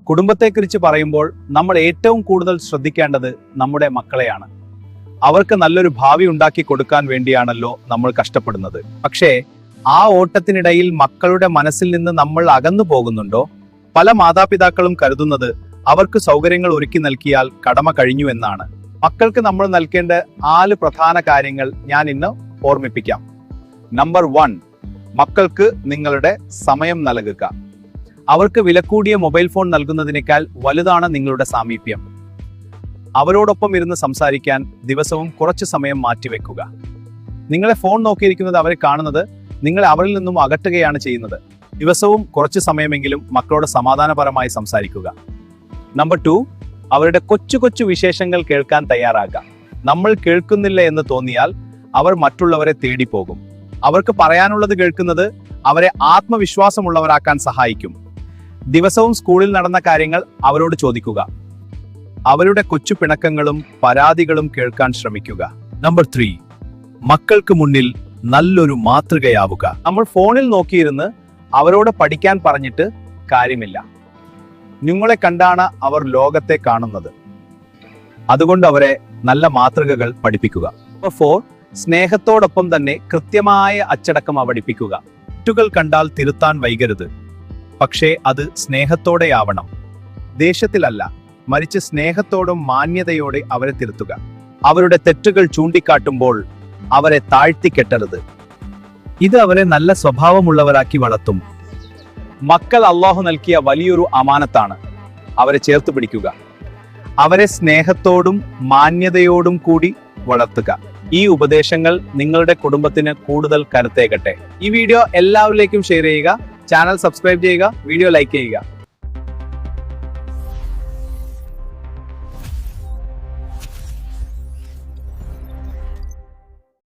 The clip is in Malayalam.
കുടുംബത്തെക്കുറിച്ച് പറയുമ്പോൾ നമ്മൾ ഏറ്റവും കൂടുതൽ ശ്രദ്ധിക്കേണ്ടത് നമ്മുടെ മക്കളെയാണ്. അവർക്ക് നല്ലൊരു ഭാവി ഉണ്ടാക്കി കൊടുക്കാൻ വേണ്ടിയാണല്ലോ നമ്മൾ കഷ്ടപ്പെടുന്നത്. പക്ഷേ ആ ഓട്ടത്തിനിടയിൽ മക്കളുടെ മനസ്സിൽ നിന്ന് നമ്മൾ അകന്നു പോകുന്നുണ്ടോ? പല മാതാപിതാക്കളും കരുതുന്നത് അവർക്ക് സൗകര്യങ്ങൾ ഒരുക്കി നൽകിയാൽ കടമ കഴിഞ്ഞു എന്നാണ്. മക്കൾക്ക് നമ്മൾ നൽകേണ്ട 4 പ്രധാന കാര്യങ്ങൾ ഞാൻ ഇന്ന് ഓർമ്മിപ്പിക്കാം. നമ്പർ 1, മക്കൾക്ക് നിങ്ങളുടെ സമയം നൽകുക. അവർക്ക് വിലകൂടിയ മൊബൈൽ ഫോൺ നൽകുന്നതിനേക്കാൾ വലുതാണ് നിങ്ങളുടെ സാമീപ്യം. അവരോടൊപ്പം ഇരുന്ന് സംസാരിക്കാൻ ദിവസവും കുറച്ച് സമയം മാറ്റിവെക്കുക. നിങ്ങളെ ഫോൺ നോക്കിയിരിക്കുന്നത് അവരെ കാണുന്നത് നിങ്ങളെ അവരിൽ നിന്നും അകറ്റുകയാണ് ചെയ്യുന്നത്. ദിവസവും കുറച്ച് സമയമെങ്കിലും മക്കളോട് സമാധാനപരമായി സംസാരിക്കുക. നമ്പർ 2, അവരുടെ കൊച്ചു കൊച്ചു വിശേഷങ്ങൾ കേൾക്കാൻ തയ്യാറാകുക. നമ്മൾ കേൾക്കുന്നില്ല എന്ന് തോന്നിയാൽ അവർ മറ്റുള്ളവരെ തേടിപ്പോകും. അവർക്ക് പറയാനുള്ളത് കേൾക്കുന്നത് അവരെ ആത്മവിശ്വാസമുള്ളവരാക്കാൻ സഹായിക്കും. ദിവസവും സ്കൂളിൽ നടന്ന കാര്യങ്ങൾ അവരോട് ചോദിക്കുക. അവരുടെ കൊച്ചു പിണക്കങ്ങളും പരാതികളും കേൾക്കാൻ ശ്രമിക്കുക. നമ്പർ 3, മക്കൾക്ക് മുന്നിൽ നല്ലൊരു മാതൃകയാവുക. നമ്മൾ ഫോണിൽ നോക്കിയിരുന്ന് അവരോട് പഠിക്കാൻ പറഞ്ഞിട്ട് കാര്യമില്ല. നിങ്ങളെ കണ്ടാണ് അവർ ലോകത്തെ കാണുന്നത്. അതുകൊണ്ട് അവരെ നല്ല മാതൃകകൾ പഠിപ്പിക്കുക. നമ്പർ 4, സ്നേഹത്തോടൊപ്പം തന്നെ കൃത്യമായ അച്ചടക്കം പഠിപ്പിക്കുക. തെറ്റുകൾ കണ്ടാൽ തിരുത്താൻ വൈകരുത്. പക്ഷേ അത് സ്നേഹത്തോടെയാവണം. ദേഷ്യത്തിലല്ല, മറിച്ച് സ്നേഹത്തോടും മാന്യതയോടെ അവരെ തിരുത്തുക. അവരുടെ തെറ്റുകൾ ചൂണ്ടിക്കാട്ടുമ്പോൾ അവരെ താഴ്ത്തിക്കെട്ടരുത്. ഇത് അവരെ നല്ല സ്വഭാവമുള്ളവരാക്കി വളർത്തും. മക്കൾ അല്ലാഹു നൽകിയ വലിയൊരു അമാനത്താണ്. അവരെ ചേർത്ത് പിടിക്കുക. അവരെ സ്നേഹത്തോടും മാന്യതയോടും കൂടി വളർത്തുക. ഈ ഉപദേശങ്ങൾ നിങ്ങളുടെ കുടുംബത്തിന് കൂടുതൽ കരുത്തേകട്ടെ. ഈ വീഡിയോ എല്ലാവരിലേക്കും ഷെയർ ചെയ്യുക, ചാനൽ സബ്സ്ക്രൈബ് ചെയ്യുക, വീഡിയോ ലൈക്ക് ചെയ്യുക.